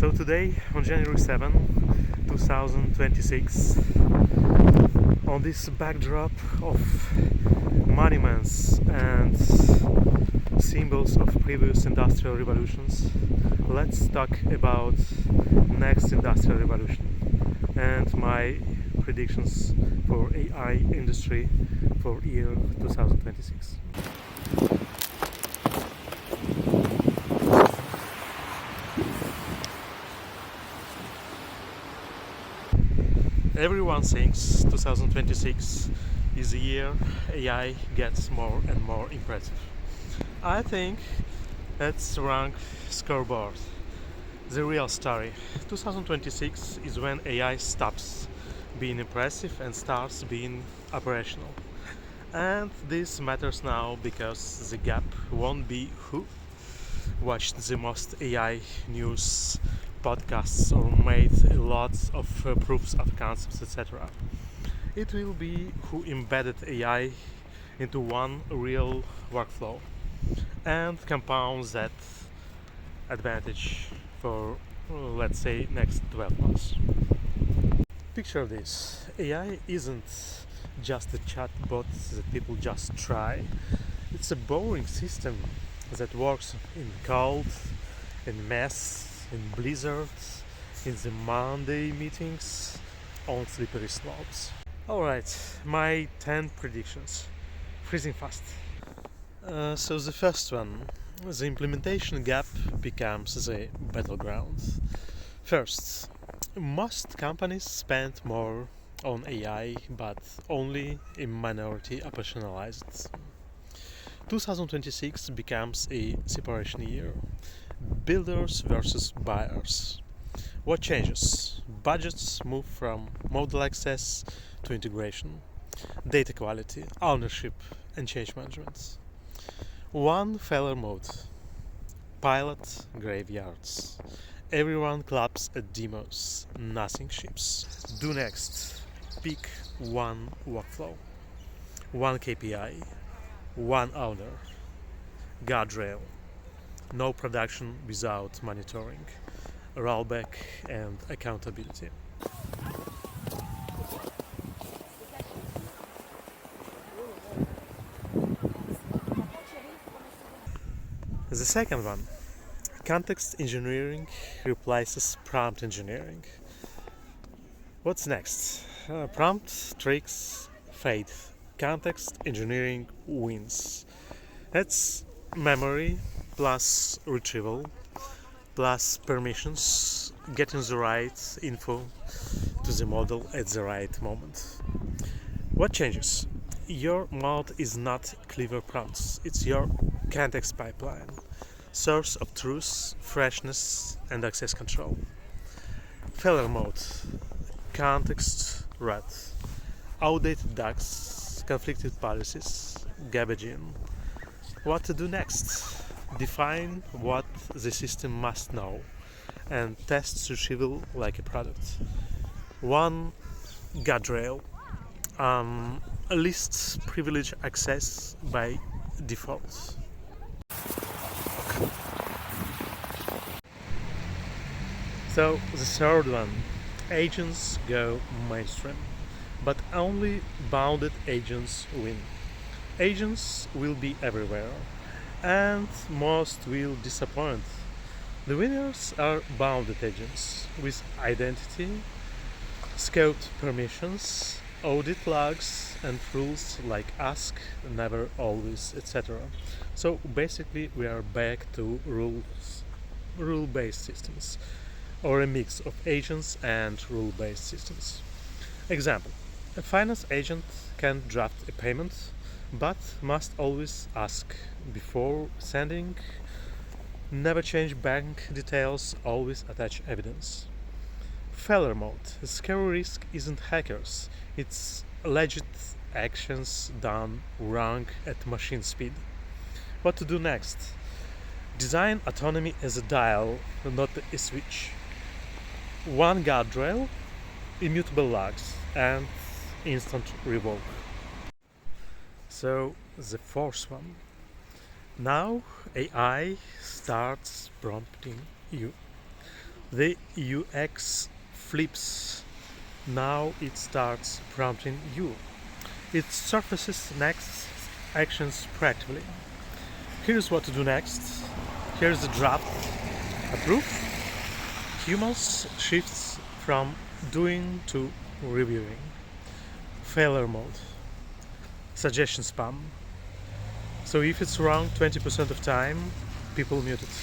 So today, on January 7, 2026, on this backdrop of monuments and symbols of previous industrial revolutions, let's talk about next industrial revolution and my predictions for AI industry for year 2026. Everyone thinks 2026 is the year AI gets more and more impressive. I think that's wrong scoreboard. The real story. 2026 is when AI stops being impressive and starts being operational. And this matters now because the gap won't be who watched the most AI news podcasts or made lots of proofs of concepts, etc. It will be who embedded AI into one real workflow and compounds that advantage for, let's say, next 12 months. Picture this: AI isn't just a chatbot that people just try. It's a boring system that works in cold, in mess, in blizzards, in the Monday meetings, on slippery slopes. Alright, my 10 predictions. Freezing fast. So the first one, the implementation gap becomes the battleground. First, most companies spend more on AI, but only in minority operationalized. 2026 becomes a separation year. Builders versus buyers. What changes? Budgets move from model access to integration, data quality, ownership, and change management. One failure mode: pilot graveyards. Everyone claps at demos, nothing ships. Do next. Pick one workflow, one KPI, one owner, guardrail. No production without monitoring, rollback, and accountability. The second one, context engineering replaces prompt engineering. What's next? Prompt tricks fade. Context engineering wins. That's memory plus retrieval plus permissions, getting the right info to the model at the right moment. What changes? Your mode is not clever prompts, it's your context pipeline, source of truth, freshness, and access control. Failure mode: context rut, outdated docs, conflicted policies, garbage in. What to do next? Define what the system must know and test retrieval like a product. One guardrail, lists privilege access by default. So the third one, agents go mainstream, but only bounded agents win. Agents will be everywhere, and most will disappoint. The winners are bounded agents with identity, scoped permissions, audit logs, and rules like ask, never, always, etc. So basically, we are back to rule-based systems, or a mix of agents and rule-based systems. Example: a finance agent can draft a payment, but must always ask before sending, never change bank details, always attach evidence. Failure mode. The scary risk isn't hackers, it's alleged actions done wrong at machine speed. What to do next? Design autonomy as a dial, not a switch. One guardrail, immutable logs, and instant revoke. So the fourth one. Now AI starts prompting you. The UX flips. Now it starts prompting you. It surfaces next actions proactively. Here's what to do next. Here's the draft. Approve. Humans shifts from doing to reviewing. Failure mode. Suggestion spam. So if it's wrong 20% of time, people mute it.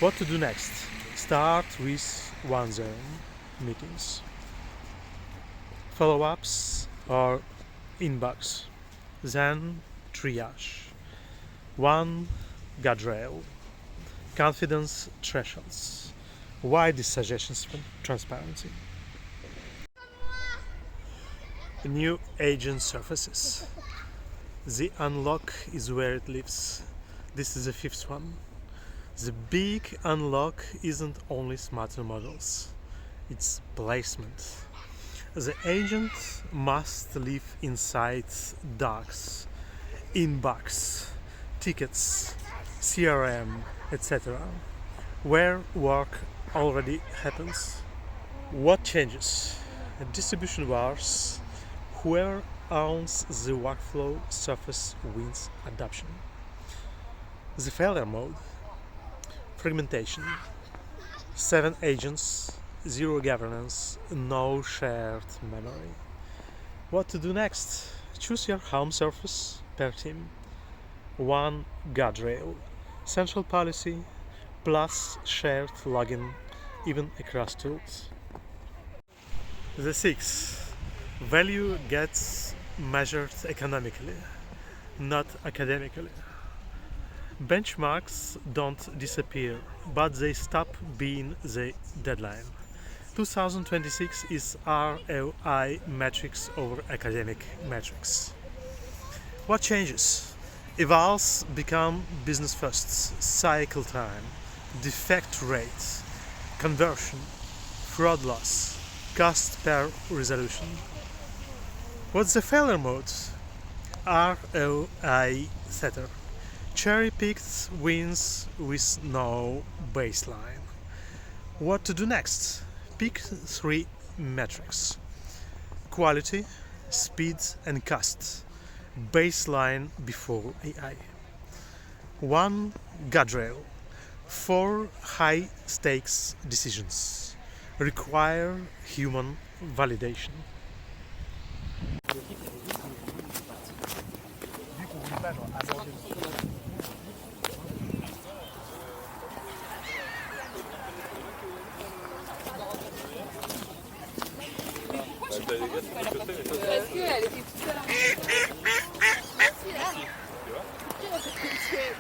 What to do next? Start with one zone meetings. Follow-ups or inbox. Then triage. One guardrail. Confidence thresholds. Why these suggestions for transparency? New agent surfaces. The unlock is where it lives. This is the fifth one. The big unlock isn't only smarter models, it's placement. The agent must live inside docs, inbox, tickets, CRM, etc., where work already happens. What changes? Distribution wars. Whoever owns the workflow surface wins adoption. The failure mode. Fragmentation. 7 agents, 0 governance, no shared memory. What to do next? Choose your home surface per team. One guardrail. Central policy plus shared login, even across tools. The 6. Value gets measured economically, not academically. Benchmarks don't disappear, but they stop being the deadline. 2026 is ROI metrics over academic metrics. What changes? Evals become business firsts, cycle time, defect rate, conversion, fraud loss, cost per resolution. What's the failure mode? ROI setter. Cherry-picked wins with no baseline. What to do next? Pick 3 metrics. Quality, speed and cost. Baseline before AI. 1 guardrail. 4 high-stakes decisions. Require human validation. Parce qu'elle était toute seule. Merci là. Tu vois?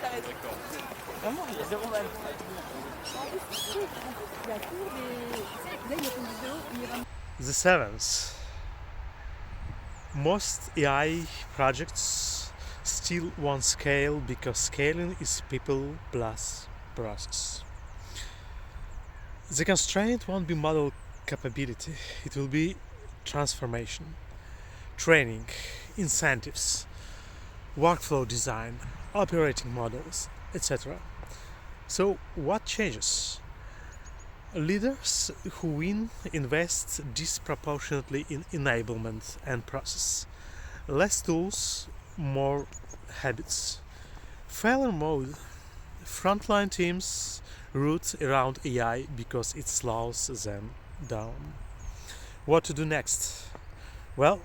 T'arrêtes. Vraiment, il y a 0 mal. Il y a toujours des. Là, il y a ton vidéo. The 7th. Most AI projects still want scale because scaling is people plus process. The constraint won't be model capability, it will be transformation, training, incentives, workflow design, operating models, etc. So what changes? Leaders who win invest disproportionately in enablement and process. Less tools, more habits. Failure mode. Frontline teams root around AI because it slows them down. What to do next? Well,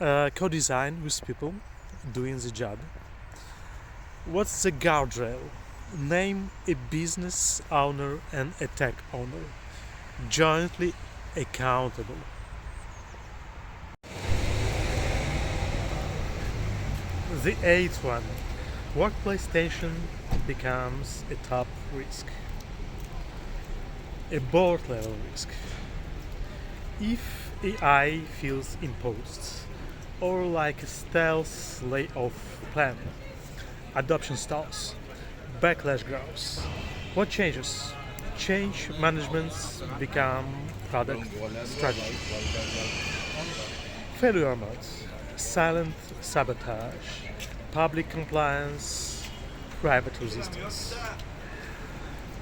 co-design with people doing the job. What's the guardrail? Name a business owner and a tech owner, jointly accountable. The 8th one. Workplace tension becomes a top risk, a board level risk. If AI feels imposed or like a stealth layoff plan, adoption stalls, backlash grows. What changes? Change managements become product strategy. Failure modes, silent sabotage, public compliance, private resistance.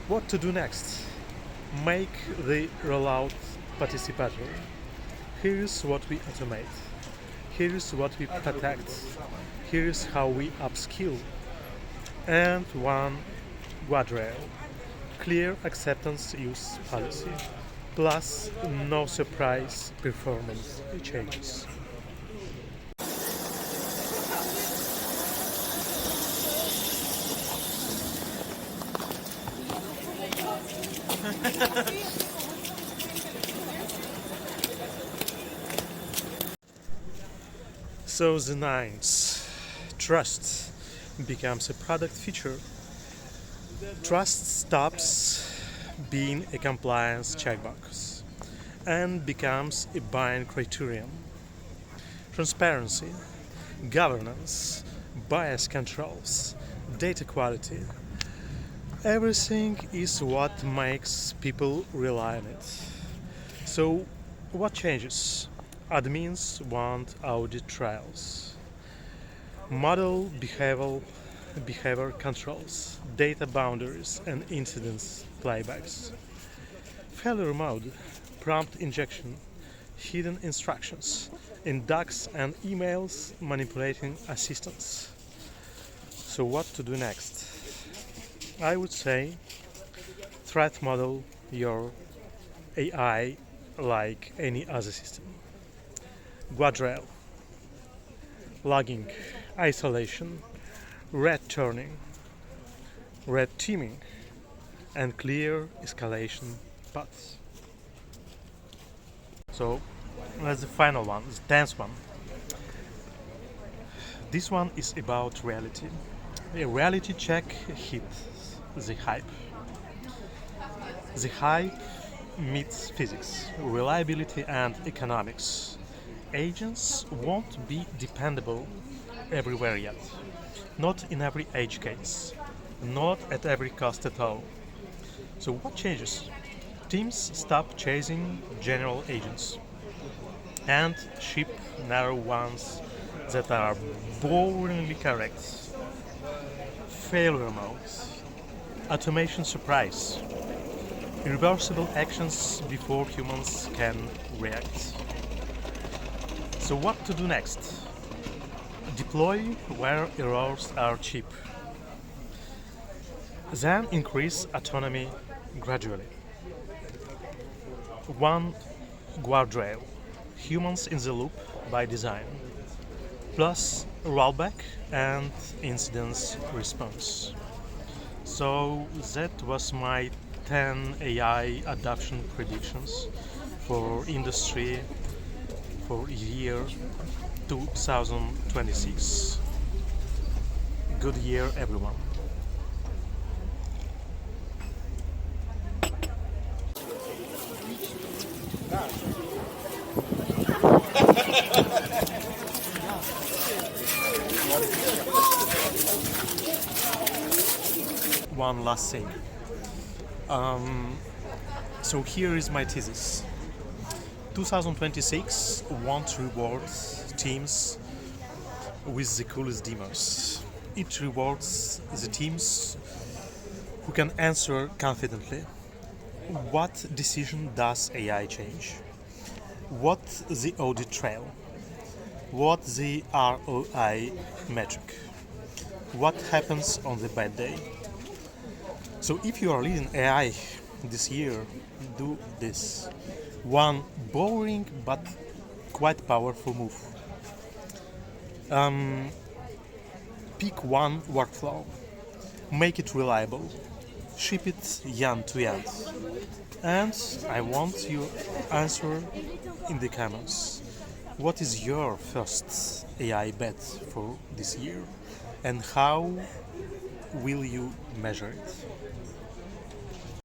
What to do next? Make the rollout participatory. Here's what we automate. Here's what we protect. Here's how we upskill. And one guardrail. Clear acceptance use policy. Plus no surprise performance changes. So the nines. Trust becomes a product feature. Trust stops being a compliance checkbox and becomes a buying criterion. Transparency, governance, bias controls, data quality. Everything is what makes people rely on it. So, what changes? Admins want audit trails, model behavior controls, data boundaries, and incidents playbacks. Failure mode, prompt injection, hidden instructions, in docs and emails manipulating assistants. So, what to do next? I would say threat model your AI like any other system. Guardrail, logging, isolation, red turning, red teaming, and clear escalation paths. So that's the final one, the 10th one. This one is about reality. A reality check hits the hype. The hype meets physics, reliability, and economics. Agents won't be dependable everywhere yet. Not in every edge case. Not at every cost at all. So what changes? Teams stop chasing general agents and ship narrow ones that are boringly correct. Failure modes. Automation surprise. Irreversible actions before humans can react. So what to do next? Deploy where errors are cheap. Then increase autonomy gradually. One guardrail. Humans in the loop by design. Plus rollback and incidents response. So that was my 10 AI adoption predictions for industry for year 2026. Good year, everyone. One last thing. So here is my thesis. 2026 won't reward teams with the coolest demos. It rewards the teams who can answer confidently. What decision does AI change? What the audit trail? What the ROI metric? What happens on the bad day? So if you are leading AI this year, do this. One boring but quite powerful move. Pick one workflow. Make it reliable. Ship it end to end. And I want your answer in the comments. What is your first AI bet for this year? And how will you measure it?